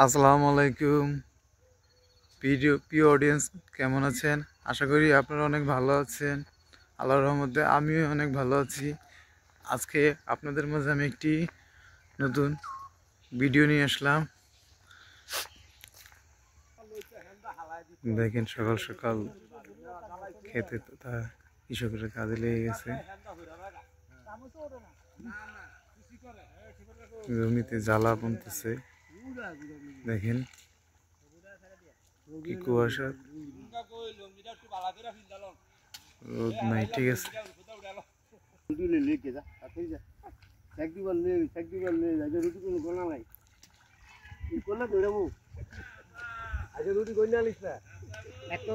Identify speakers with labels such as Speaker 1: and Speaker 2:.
Speaker 1: আসসালামু আলাইকুম প্রিয় অডিয়েন্স, কেমন আছেন? আশা করি আপনারা অনেক ভালো আছেন। আল্লাহর রহমতে আমিও অনেক ভালো আছি। আজকে আপনাদের মাঝে আমি একটি নতুন ভিডিও নিয়ে আসলাম। দেখেন, সকাল সকাল খেতে তথা কৃষকের কাজে লেগে গেছে। জমিতে জ্বালা বুনতেছে। দেখেন কি কুয়াশা, রোদ নাই। ঠিক আছে,
Speaker 2: একটা